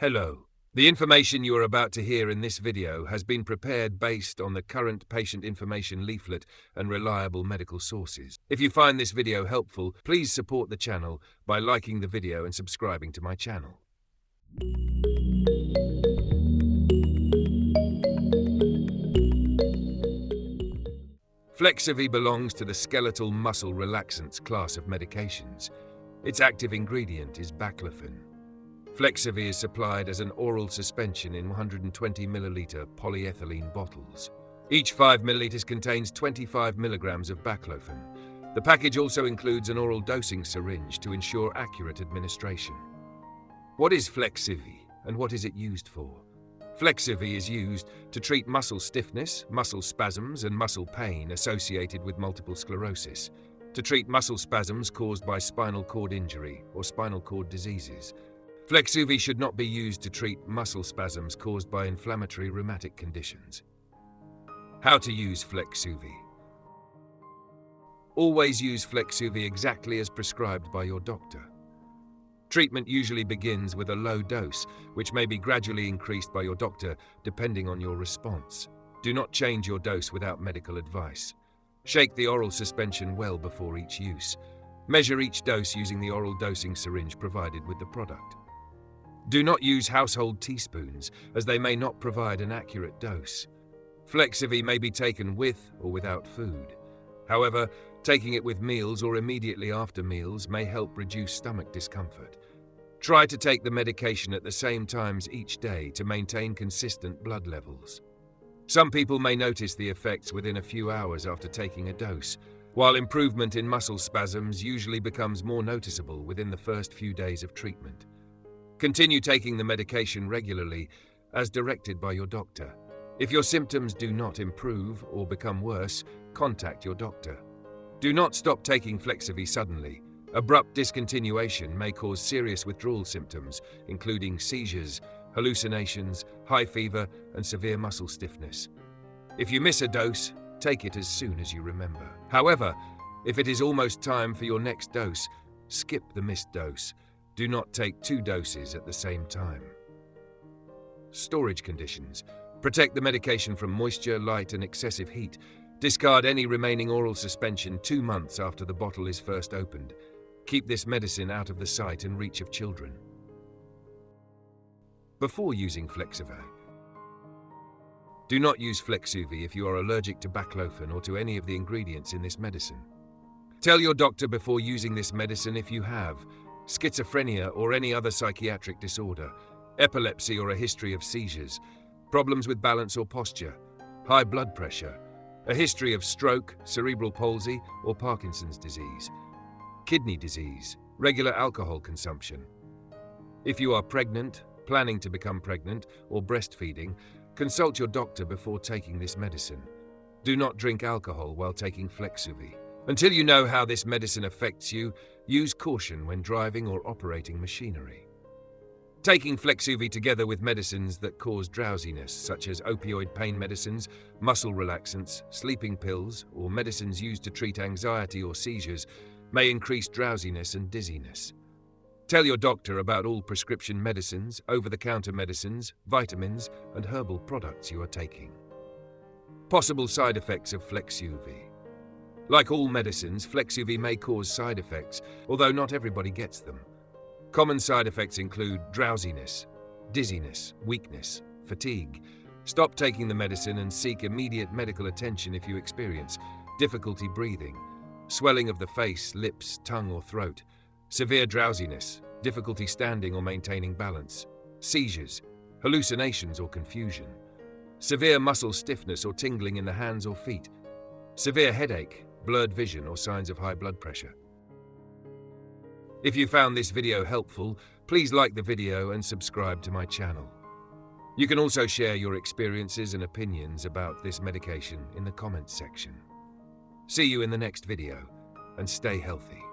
Hello. The information you are about to hear in this video has been prepared based on the current patient information leaflet and reliable medical sources. If you find this video helpful, please support the channel by liking the video and subscribing to my channel. FLEQSUVY belongs to the skeletal muscle relaxants class of medications. Its active ingredient is Baclofen. FLEQSUVY is supplied as an oral suspension in 120 milliliter polyethylene bottles. Each 5 milliliters contains 25 milligrams of Baclofen. The package also includes an oral dosing syringe to ensure accurate administration. What is FLEQSUVY and what is it used for? FLEQSUVY is used to treat muscle stiffness, muscle spasms, and muscle pain associated with multiple sclerosis, to treat muscle spasms caused by spinal cord injury or spinal cord diseases. FLEQSUVY should not be used to treat muscle spasms caused by inflammatory rheumatic conditions. How to use FLEQSUVY. Always use FLEQSUVY exactly as prescribed by your doctor. Treatment usually begins with a low dose, which may be gradually increased by your doctor depending on your response. Do not change your dose without medical advice. Shake the oral suspension well before each use. Measure each dose using the oral dosing syringe provided with the product. Do not use household teaspoons, as they may not provide an accurate dose. FLEQSUVY may be taken with or without food. However, taking it with meals or immediately after meals may help reduce stomach discomfort. Try to take the medication at the same times each day to maintain consistent blood levels. Some people may notice the effects within a few hours after taking a dose, while improvement in muscle spasms usually becomes more noticeable within the first few days of treatment. Continue taking the medication regularly, as directed by your doctor. If your symptoms do not improve or become worse, contact your doctor. Do not stop taking FLEQSUVY suddenly. Abrupt discontinuation may cause serious withdrawal symptoms, including seizures, hallucinations, high fever, and severe muscle stiffness. If you miss a dose, take it as soon as you remember. However, if it is almost time for your next dose, skip the missed dose. Do not take 2 doses at the same time. Storage conditions. Protect the medication from moisture, light, and excessive heat. Discard any remaining oral suspension 2 months after the bottle is first opened. Keep this medicine out of the sight and reach of children. Before using FLEQSUVY. Do not use FLEQSUVY if you are allergic to Baclofen or to any of the ingredients in this medicine. Tell your doctor before using this medicine if you have schizophrenia or any other psychiatric disorder, epilepsy or a history of seizures, problems with balance or posture, high blood pressure, a history of stroke, cerebral palsy, or Parkinson's disease, kidney disease, regular alcohol consumption. If you are pregnant, planning to become pregnant, or breastfeeding, consult your doctor before taking this medicine. Do not drink alcohol while taking FLEQSUVY. Until you know how this medicine affects you, use caution when driving or operating machinery. Taking FLEQSUVY together with medicines that cause drowsiness, such as opioid pain medicines, muscle relaxants, sleeping pills, or medicines used to treat anxiety or seizures, may increase drowsiness and dizziness. Tell your doctor about all prescription medicines, over-the-counter medicines, vitamins, and herbal products you are taking. Possible side effects of FLEQSUVY. Like all medicines, FLEQSUVY may cause side effects, although not everybody gets them. Common side effects include drowsiness, dizziness, weakness, fatigue. Stop taking the medicine and seek immediate medical attention if you experience difficulty breathing, swelling of the face, lips, tongue, or throat, severe drowsiness, difficulty standing or maintaining balance, seizures, hallucinations or confusion, severe muscle stiffness or tingling in the hands or feet, severe headache, blurred vision, or signs of high blood pressure. If you found this video helpful, please like the video and subscribe to my channel. You can also share your experiences and opinions about this medication in the comments section. See you in the next video, and stay healthy.